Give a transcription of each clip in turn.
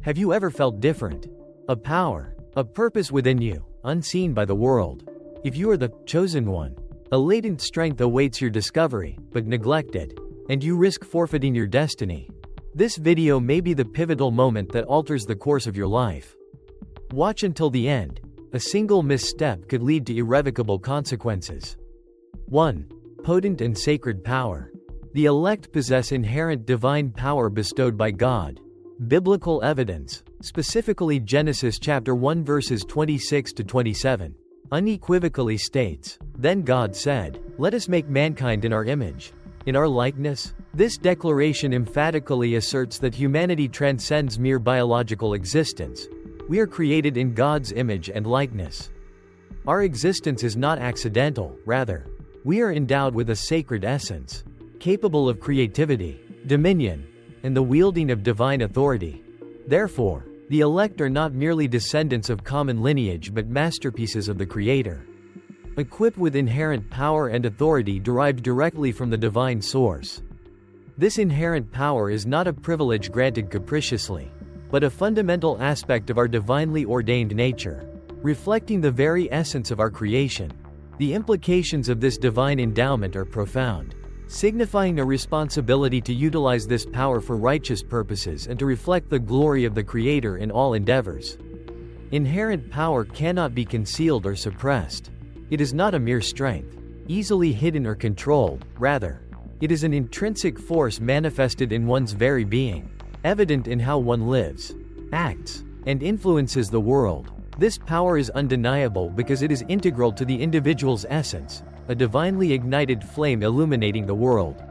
Have you ever felt different? A power, a purpose within you, unseen by the world. If you are the chosen one, a latent strength awaits your discovery, but neglected, and you risk forfeiting your destiny. This video may be the pivotal moment that alters the course of your life. Watch until the end. A single misstep could lead to irrevocable consequences. 1. Potent and sacred power. The elect possess inherent divine power bestowed by God. Biblical evidence, specifically Genesis chapter 1 verses 26 to 27, unequivocally states, "Then God said, let us make mankind in our image, in our likeness." This declaration emphatically asserts that humanity transcends mere biological existence. We are created in God's image and likeness. Our existence is not accidental, rather, we are endowed with a sacred essence, capable of creativity, dominion, and the wielding of divine authority. Therefore, the elect are not merely descendants of common lineage but masterpieces of the Creator, equipped with inherent power and authority derived directly from the divine source. This inherent power is not a privilege granted capriciously, but a fundamental aspect of our divinely ordained nature, reflecting the very essence of our creation. The implications of this divine endowment are profound, signifying a responsibility to utilize this power for righteous purposes and to reflect the glory of the Creator in all endeavors. Inherent power cannot be concealed or suppressed. It is not a mere strength, easily hidden or controlled, rather, it is an intrinsic force manifested in one's very being, evident in how one lives, acts, and influences the world. This power is undeniable because it is integral to the individual's essence, a divinely ignited flame illuminating the world.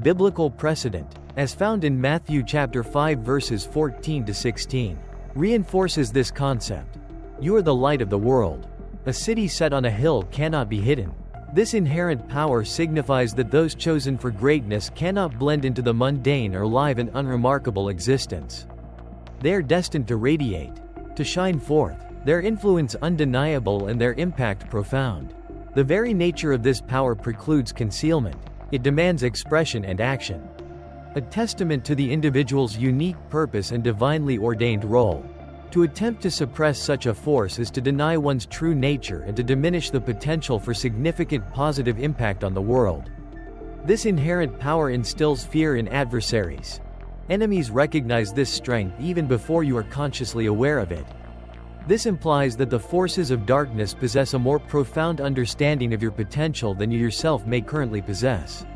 Biblical precedent, as found in Matthew chapter 5 verses 14 to 16, reinforces this concept. You are the light of the world. A city set on a hill cannot be hidden. This inherent power signifies that those chosen for greatness cannot blend into the mundane or live an unremarkable existence. They are destined to radiate, to shine forth, their influence undeniable and their impact profound. The very nature of this power precludes concealment. It demands expression and action. A testament to the individual's unique purpose and divinely ordained role. To attempt to suppress such a force is to deny one's true nature and to diminish the potential for significant positive impact on the world. This inherent power instills fear in adversaries. Enemies recognize this strength even before you are consciously aware of it. This implies that the forces of darkness possess a more profound understanding of your potential than you yourself may currently possess.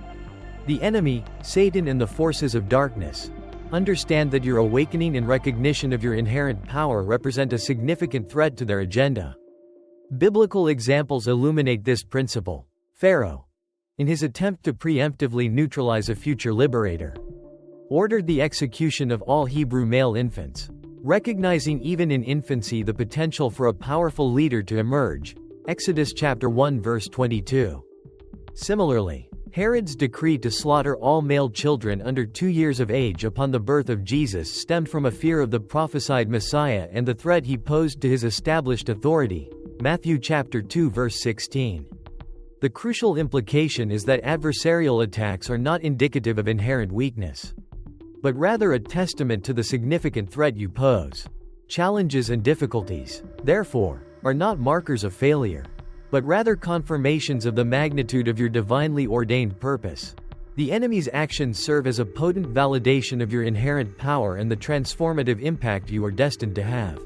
The enemy, Satan and the forces of darkness, understand that your awakening and recognition of your inherent power represent a significant threat to their agenda. Biblical examples illuminate this principle. Pharaoh, in his attempt to preemptively neutralize a future liberator, ordered the execution of all Hebrew male infants, recognizing even in infancy the potential for a powerful leader to emerge. Exodus chapter 1 verse 22. Similarly, Herod's decree to slaughter all male children under 2 years of age upon the birth of Jesus stemmed from a fear of the prophesied Messiah and the threat he posed to his established authority. Matthew chapter 2 verse 16. The crucial implication is that adversarial attacks are not indicative of inherent weakness, but rather a testament to the significant threat you pose. Challenges and difficulties, therefore, are not markers of failure, but rather confirmations of the magnitude of your divinely ordained purpose. The enemy's actions serve as a potent validation of your inherent power and the transformative impact you are destined to have.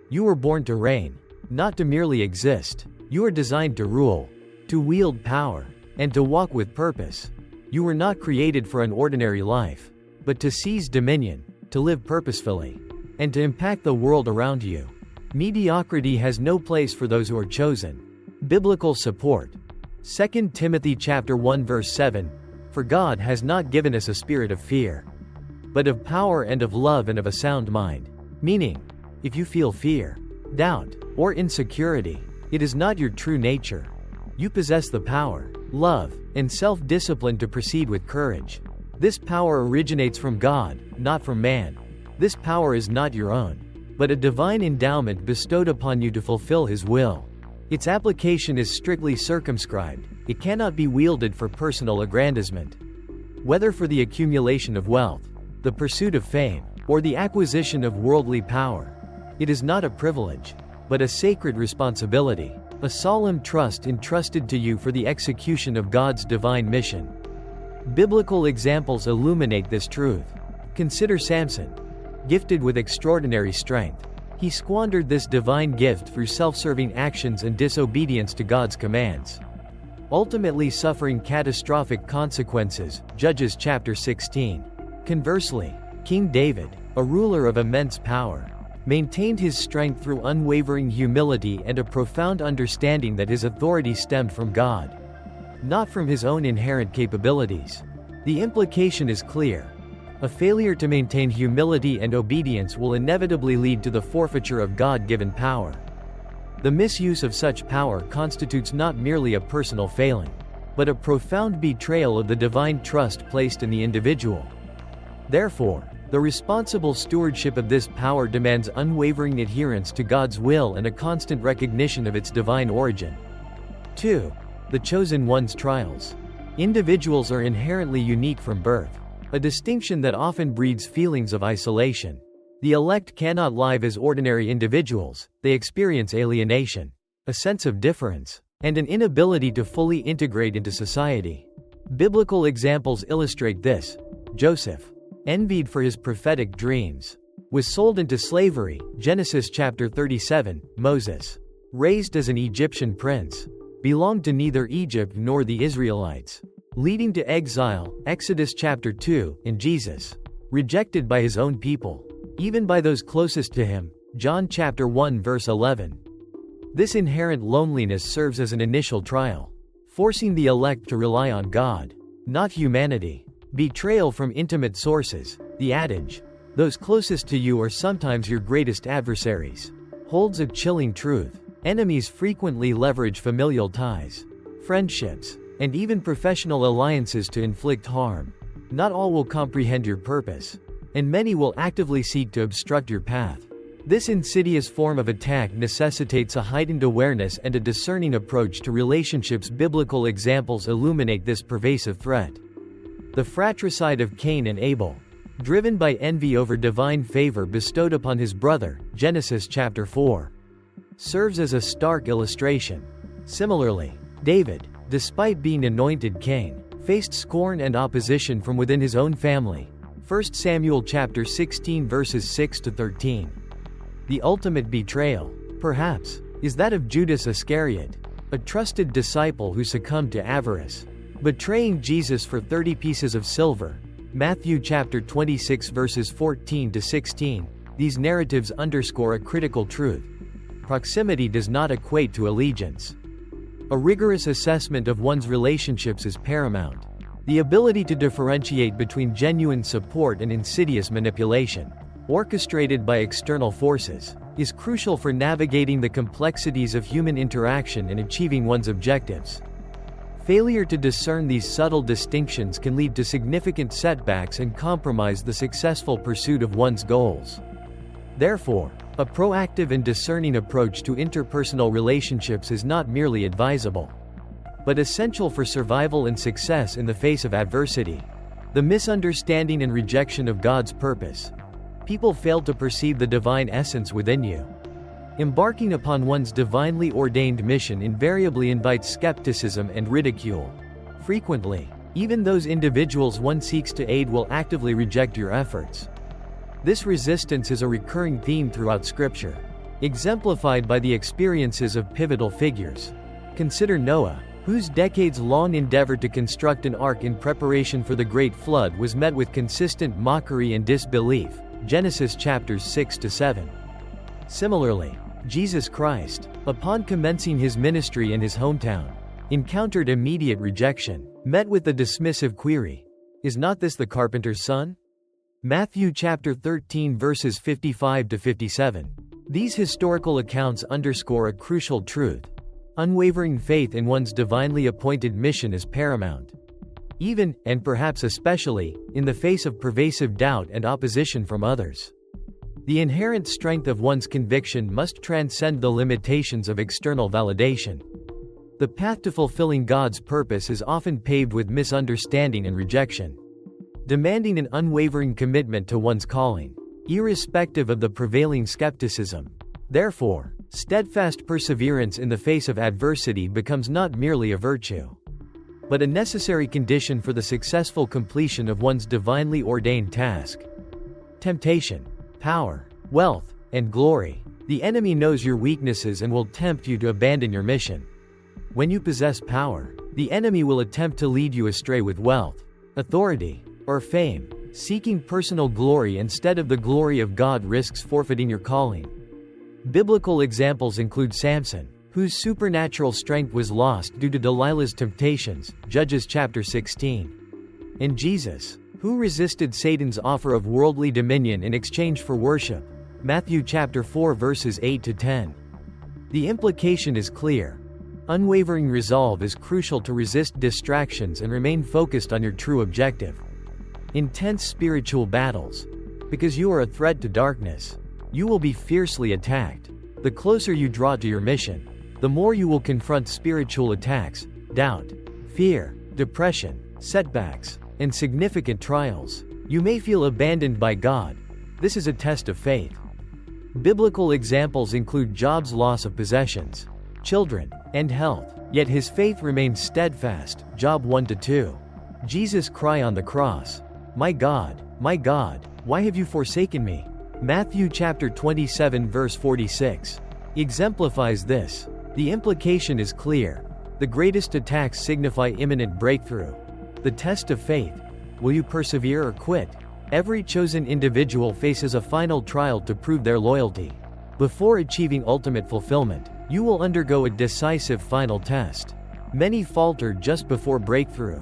You were born to reign, not to merely exist. You are designed to rule, to wield power, and to walk with purpose. You were not created for an ordinary life, but to seize dominion, to live purposefully, and to impact the world around you. Mediocrity has no place for those who are chosen. Biblical support. 2 Timothy chapter 1 verse 7, "For God has not given us a spirit of fear, but of power and of love and of a sound mind." Meaning, if you feel fear, doubt, or insecurity, it is not your true nature. You possess the power, love, and self-discipline to proceed with courage. This power originates from God, not from man. This power is not your own, but a divine endowment bestowed upon you to fulfill His will. Its application is strictly circumscribed. It cannot be wielded for personal aggrandizement. Whether for the accumulation of wealth, the pursuit of fame, or the acquisition of worldly power. It is not a privilege, but a sacred responsibility, a solemn trust entrusted to you for the execution of God's divine mission. Biblical examples illuminate this truth. Consider Samson. Gifted with extraordinary strength, he squandered this divine gift through self-serving actions and disobedience to God's commands, ultimately suffering catastrophic consequences. Judges chapter 16. Conversely, King David, a ruler of immense power, maintained his strength through unwavering humility and a profound understanding that his authority stemmed from God, not from his own inherent capabilities. The implication is clear. A failure to maintain humility and obedience will inevitably lead to the forfeiture of God-given power. The misuse of such power constitutes not merely a personal failing, but a profound betrayal of the divine trust placed in the individual. Therefore, the responsible stewardship of this power demands unwavering adherence to God's will and a constant recognition of its divine origin. 2. The chosen one's trials. Individuals are inherently unique from birth, a distinction that often breeds feelings of isolation. The elect cannot live as ordinary individuals, they experience alienation, a sense of difference, and an inability to fully integrate into society. Biblical examples illustrate this. Joseph, envied for his prophetic dreams, was sold into slavery. Genesis chapter 37. Moses, raised as an Egyptian prince, belonged to neither Egypt nor the Israelites, leading to exile. Exodus chapter 2. And Jesus, rejected by his own people, even by those closest to him. John chapter 1 verse 11. This inherent loneliness serves as an initial trial, forcing the elect to rely on God, not humanity. Betrayal from intimate sources. The adage, "Those closest to you are sometimes your greatest adversaries," holds a chilling truth. Enemies frequently leverage familial ties, friendships, and even professional alliances to inflict harm. Not all will comprehend your purpose, and many will actively seek to obstruct your path. This insidious form of attack necessitates a heightened awareness and a discerning approach to relationships. Biblical examples illuminate this pervasive threat. The fratricide of Cain and Abel, driven by envy over divine favor bestowed upon his brother, Genesis chapter 4, serves as a stark illustration. Similarly, David, despite being anointed king, faced scorn and opposition from within his own family. 1 Samuel chapter 16 verses 6 to 13. The ultimate betrayal, perhaps, is that of Judas Iscariot, a trusted disciple who succumbed to avarice, betraying Jesus for 30 pieces of silver. Matthew chapter 26 verses 14 to 16. These narratives underscore a critical truth. Proximity does not equate to allegiance. A rigorous assessment of one's relationships is paramount. The ability to differentiate between genuine support and insidious manipulation, orchestrated by external forces, is crucial for navigating the complexities of human interaction and achieving one's objectives. Failure to discern these subtle distinctions can lead to significant setbacks and compromise the successful pursuit of one's goals. Therefore, a proactive and discerning approach to interpersonal relationships is not merely advisable, but essential for survival and success in the face of adversity. The misunderstanding and rejection of God's purpose. People fail to perceive the divine essence within you. Embarking upon one's divinely ordained mission invariably invites skepticism and ridicule. Frequently, even those individuals one seeks to aid will actively reject your efforts. This resistance is a recurring theme throughout Scripture, exemplified by the experiences of pivotal figures. Consider Noah, whose decades-long endeavor to construct an ark in preparation for the Great Flood was met with consistent mockery and disbelief. Genesis chapters 6 to 7. Similarly, Jesus Christ, upon commencing his ministry in his hometown, encountered immediate rejection, met with the dismissive query, "Is not this the carpenter's son?" Matthew chapter 13 verses 55 to 57. These historical accounts underscore a crucial truth. Unwavering faith in one's divinely appointed mission is paramount, even, and perhaps especially, in the face of pervasive doubt and opposition from others. The inherent strength of one's conviction must transcend the limitations of external validation. The path to fulfilling God's purpose is often paved with misunderstanding and rejection, demanding an unwavering commitment to one's calling. irrespective of the prevailing skepticism. Therefore, steadfast perseverance in the face of adversity becomes not merely a virtue, but a necessary condition for the successful completion of one's divinely ordained task. Temptation, power, wealth, and glory. The enemy knows your weaknesses and will tempt you to abandon your mission. When you possess power, the enemy will attempt to lead you astray with wealth, authority, or fame. Seeking personal glory instead of the glory of God risks forfeiting your calling. Biblical examples include Samson, whose supernatural strength was lost due to Delilah's temptations, Judges chapter 16. And Jesus, who resisted Satan's offer of worldly dominion in exchange for worship, Matthew chapter 4 verses 8 to 10. The implication is clear. Unwavering resolve is crucial to resist distractions and remain focused on your true objective. Intense spiritual battles. Because you are a threat to darkness, you will be fiercely attacked. The closer you draw to your mission, the more you will confront spiritual attacks, doubt, fear, depression, setbacks, and significant trials. You may feel abandoned by God. This is a test of faith. Biblical examples include Job's loss of possessions, children, and health, yet his faith remained steadfast, Job 1-2. Jesus' cry on the cross, my God, why have you forsaken me?" Matthew chapter 27 verse 46 exemplifies this. The implication is clear. The greatest attacks signify imminent breakthrough. The test of faith. Will you persevere or quit? Every chosen individual faces a final trial to prove their loyalty. Before achieving ultimate fulfillment, you will undergo a decisive final test. Many falter just before breakthrough.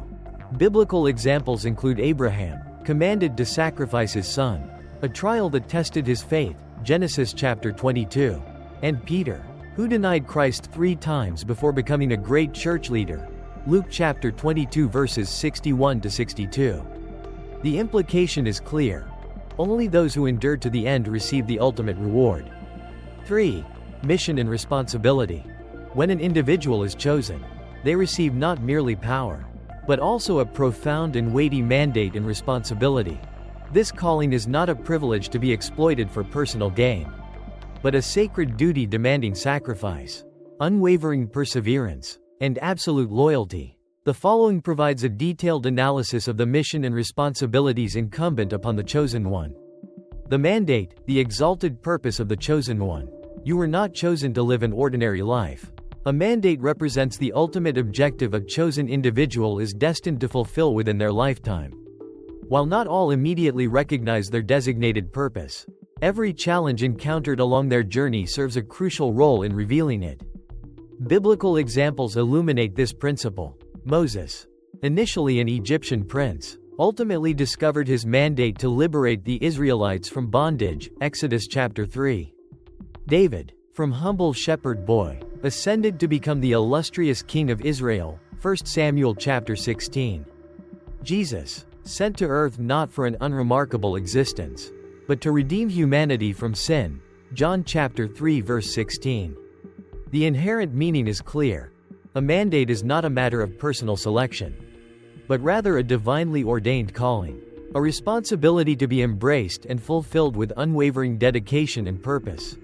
Biblical examples include Abraham, commanded to sacrifice his son, a trial that tested his faith, Genesis chapter 22, and Peter, who denied Christ 3 times before becoming a great church leader, Luke chapter 22 verses 61 to 62. The implication is clear. Only those who endure to the end receive the ultimate reward. 3. Mission and responsibility. When an individual is chosen, they receive not merely power, but also a profound and weighty mandate and responsibility. This calling is not a privilege to be exploited for personal gain, but a sacred duty demanding sacrifice, unwavering perseverance, and absolute loyalty. The following provides a detailed analysis of the mission and responsibilities incumbent upon the chosen one. The mandate, the exalted purpose of the chosen one. You were not chosen to live an ordinary life. A mandate represents the ultimate objective a chosen individual is destined to fulfill within their lifetime. While not all immediately recognize their designated purpose, every challenge encountered along their journey serves a crucial role in revealing it. Biblical examples illuminate this principle. Moses, initially an Egyptian prince, ultimately discovered his mandate to liberate the Israelites from bondage, Exodus chapter 3. David, from humble shepherd boy, ascended to become the illustrious king of Israel, 1 Samuel chapter 16. Jesus, sent to earth not for an unremarkable existence, but to redeem humanity from sin, John chapter 3 verse 16. The inherent meaning is clear. A mandate is not a matter of personal selection, but rather a divinely ordained calling, a responsibility to be embraced and fulfilled with unwavering dedication and purpose.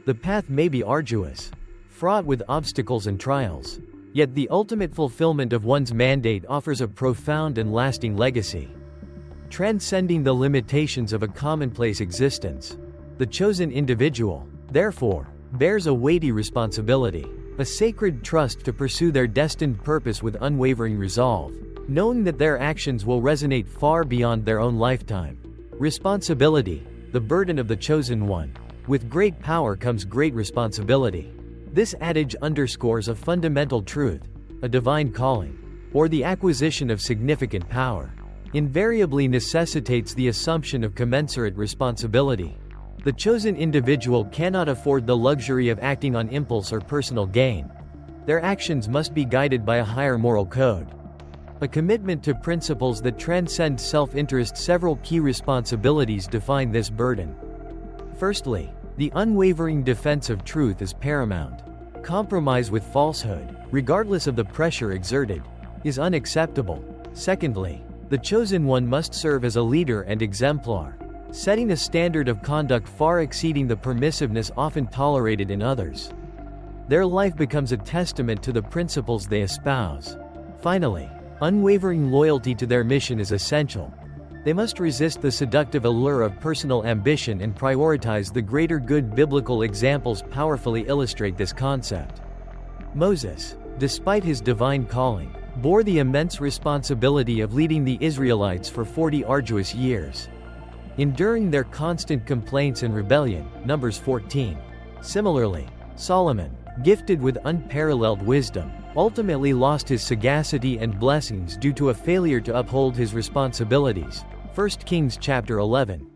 The path may be arduous, fraught with obstacles and trials, yet the ultimate fulfillment of one's mandate offers a profound and lasting legacy, transcending the limitations of a commonplace existence. The chosen individual, therefore, bears a weighty responsibility, a sacred trust to pursue their destined purpose with unwavering resolve, knowing that their actions will resonate far beyond their own lifetime. Responsibility, the burden of the chosen one. With great power comes great responsibility. This adage underscores a fundamental truth: a divine calling, or the acquisition of significant power, invariably necessitates the assumption of commensurate responsibility. The chosen individual cannot afford the luxury of acting on impulse or personal gain. Their actions must be guided by a higher moral code, a commitment to principles that transcend self-interest. Several key responsibilities define this burden. Firstly, the unwavering defense of truth is paramount. Compromise with falsehood, regardless of the pressure exerted, is unacceptable. Secondly, the chosen one must serve as a leader and exemplar, setting a standard of conduct far exceeding the permissiveness often tolerated in others. Their life becomes a testament to the principles they espouse. Finally, unwavering loyalty to their mission is essential. They must resist the seductive allure of personal ambition and prioritize the greater good. Biblical examples powerfully illustrate this concept. Moses, despite his divine calling, bore the immense responsibility of leading the Israelites for 40 arduous years, enduring their constant complaints and rebellion. Numbers 14. Similarly, Solomon, gifted with unparalleled wisdom, ultimately lost his sagacity and blessings due to a failure to uphold his responsibilities. 1 Kings chapter 11.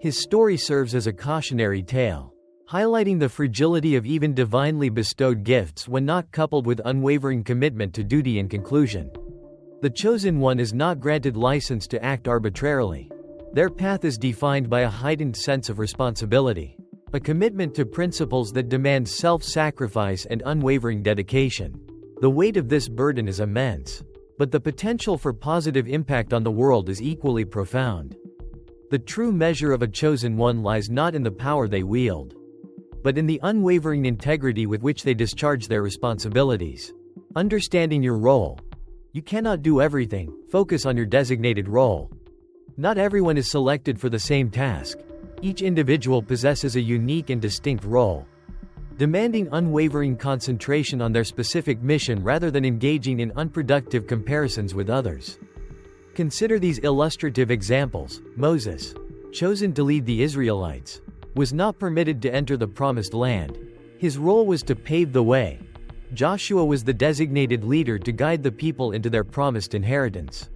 His story serves as a cautionary tale, highlighting the fragility of even divinely bestowed gifts when not coupled with unwavering commitment to duty. In conclusion, the chosen one is not granted license to act arbitrarily. Their path is defined by a heightened sense of responsibility, a commitment to principles that demand self-sacrifice and unwavering dedication. The weight of this burden is immense, but the potential for positive impact on the world is equally profound. The true measure of a chosen one lies not in the power they wield, but in the unwavering integrity with which they discharge their responsibilities. Understanding your role. You cannot do everything. Focus on your designated role. Not everyone is selected for the same task. Each individual possesses a unique and distinct role, demanding unwavering concentration on their specific mission rather than engaging in unproductive comparisons with others. Consider these illustrative examples. Moses, chosen to lead the Israelites, was not permitted to enter the promised land. His role was to pave the way. Joshua was the designated leader to guide the people into their promised inheritance.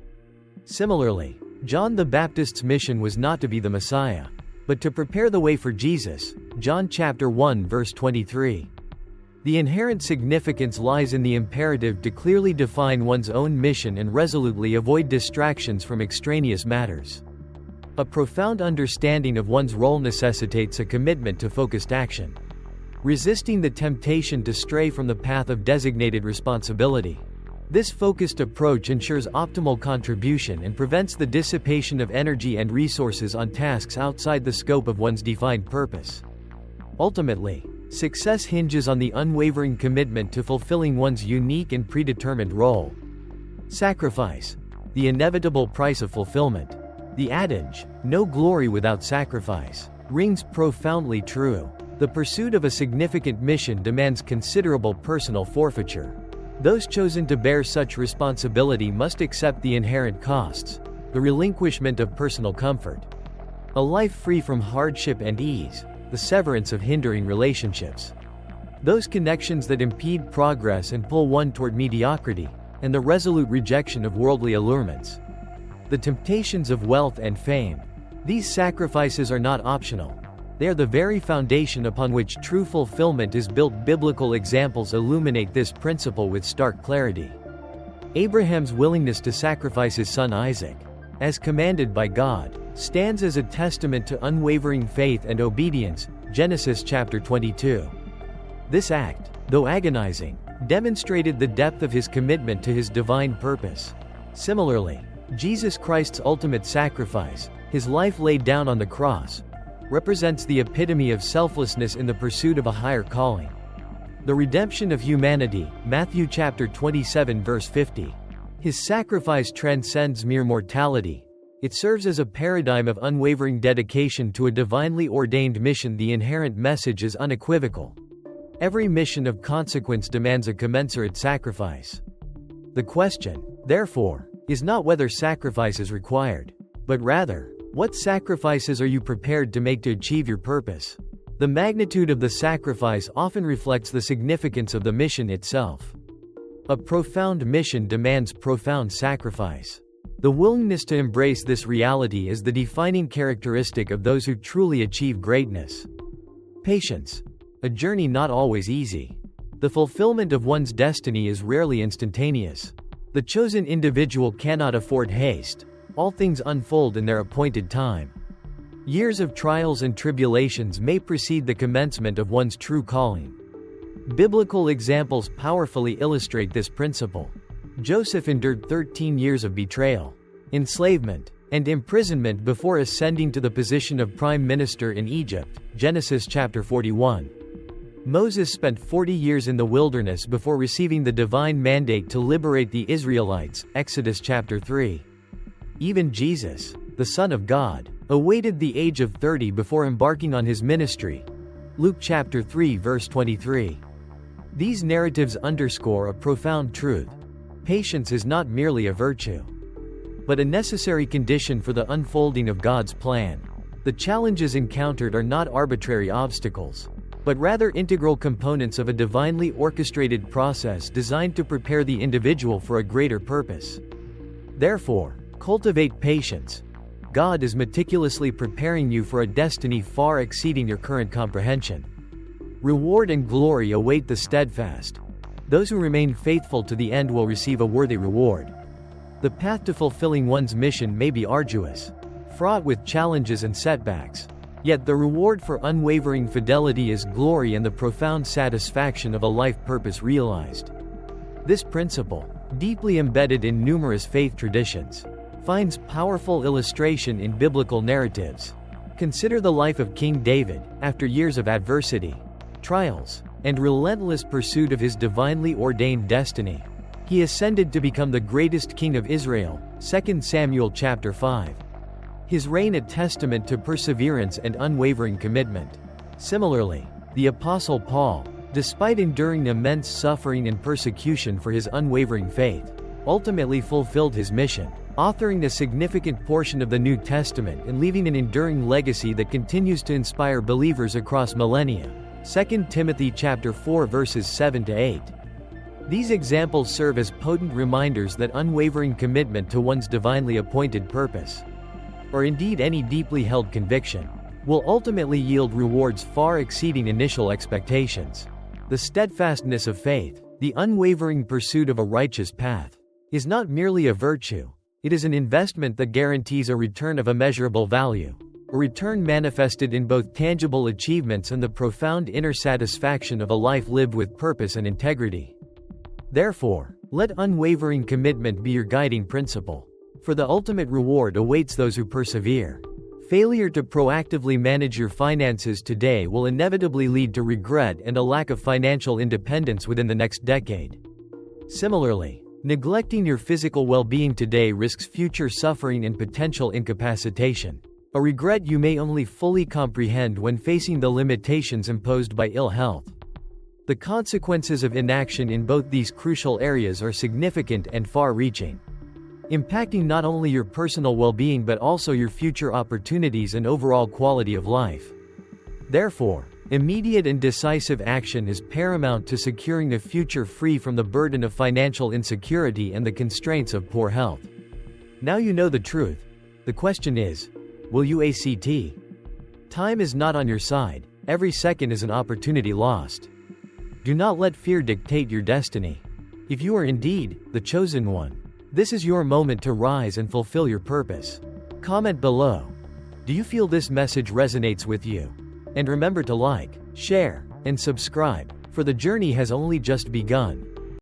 Similarly, John the Baptist's mission was not to be the Messiah, but to prepare the way for Jesus. John chapter 1 verse 23. The inherent significance lies in the imperative to clearly define one's own mission and resolutely avoid distractions from extraneous matters. A profound understanding of one's role necessitates a commitment to focused action, resisting the temptation to stray from the path of designated responsibility. This focused approach ensures optimal contribution and prevents the dissipation of energy and resources on tasks outside the scope of one's defined purpose. Ultimately, success hinges on the unwavering commitment to fulfilling one's unique and predetermined role. Sacrifice, the inevitable price of fulfillment. The adage, "No glory without sacrifice," rings profoundly true. The pursuit of a significant mission demands considerable personal forfeiture. Those chosen to bear such responsibility must accept the inherent costs, the relinquishment of personal comfort, a life free from hardship and ease, the severance of hindering relationships, those connections that impede progress and pull one toward mediocrity, and the resolute rejection of worldly allurements, the temptations of wealth and fame. These sacrifices are not optional. They are the very foundation upon which true fulfillment is built. Biblical examples illuminate this principle with stark clarity. Abraham's willingness to sacrifice his son Isaac, as commanded by God, stands as a testament to unwavering faith and obedience. Genesis chapter 22. This act, though agonizing, demonstrated the depth of his commitment to his divine purpose. Similarly, Jesus Christ's ultimate sacrifice, his life laid down on the cross, represents the epitome of selflessness in the pursuit of a higher calling. The redemption of humanity, Matthew chapter 27 verse 50. His sacrifice transcends mere mortality. It serves as a paradigm of unwavering dedication to a divinely ordained mission. The inherent message is unequivocal. Every mission of consequence demands a commensurate sacrifice. The question, therefore, is not whether sacrifice is required, but rather, what sacrifices are you prepared to make to achieve your purpose? The magnitude of the sacrifice often reflects the significance of the mission itself. A profound mission demands profound sacrifice. The willingness to embrace this reality is the defining characteristic of those who truly achieve greatness. Patience. A journey not always easy. The fulfillment of one's destiny is rarely instantaneous. The chosen individual cannot afford haste. All things unfold in their appointed time. Years of trials and tribulations may precede the commencement of one's true calling. Biblical examples powerfully illustrate this principle. Joseph endured 13 years of betrayal, enslavement, and imprisonment before ascending to the position of prime minister in Egypt, Genesis chapter 41. Moses spent 40 years in the wilderness before receiving the divine mandate to liberate the Israelites, Exodus chapter 3. Even Jesus, the Son of God, awaited the age of 30 before embarking on his ministry, Luke chapter 3 verse 23. These narratives underscore a profound truth. Patience is not merely a virtue, but a necessary condition for the unfolding of God's plan. The challenges encountered are not arbitrary obstacles, but rather integral components of a divinely orchestrated process designed to prepare the individual for a greater purpose. Therefore, cultivate patience. God is meticulously preparing you for a destiny far exceeding your current comprehension. Reward and glory await the steadfast. Those who remain faithful to the end will receive a worthy reward. The path to fulfilling one's mission may be arduous, fraught with challenges and setbacks. Yet the reward for unwavering fidelity is glory and the profound satisfaction of a life purpose realized. This principle, deeply embedded in numerous faith traditions, finds powerful illustration in biblical narratives. Consider the life of King David. After years of adversity, trials, and relentless pursuit of his divinely ordained destiny, he ascended to become the greatest king of Israel, 2 Samuel chapter 5. His reign a testament to perseverance and unwavering commitment. Similarly, the Apostle Paul, despite enduring immense suffering and persecution for his unwavering faith, ultimately fulfilled his mission, authoring a significant portion of the New Testament and leaving an enduring legacy that continues to inspire believers across millennia. 2 Timothy chapter 4 verses 7 to 8. These examples serve as potent reminders that unwavering commitment to one's divinely appointed purpose, or indeed any deeply held conviction, will ultimately yield rewards far exceeding initial expectations. The steadfastness of faith, the unwavering pursuit of a righteous path, is not merely a virtue, it is an investment that guarantees a return of immeasurable value, a return manifested in both tangible achievements and the profound inner satisfaction of a life lived with purpose and integrity. Therefore, let unwavering commitment be your guiding principle, for the ultimate reward awaits those who persevere. Failure to proactively manage your finances today will inevitably lead to regret and a lack of financial independence within the next decade. Similarly, neglecting your physical well-being today risks future suffering and potential incapacitation, a regret you may only fully comprehend when facing the limitations imposed by ill health. The consequences of inaction in both these crucial areas are significant and far-reaching, impacting not only your personal well-being but also your future opportunities and overall quality of life. Therefore, immediate and decisive action is paramount to securing a future free from the burden of financial insecurity and the constraints of poor health. Now you know the truth. The question is, will you act? Time is not on your side. Every second is an opportunity lost. Do not let fear dictate your destiny. If you are indeed the chosen one, this is your moment to rise and fulfill your purpose. Comment below. Do you feel this message resonates with you? And remember to like, share, and subscribe, for the journey has only just begun.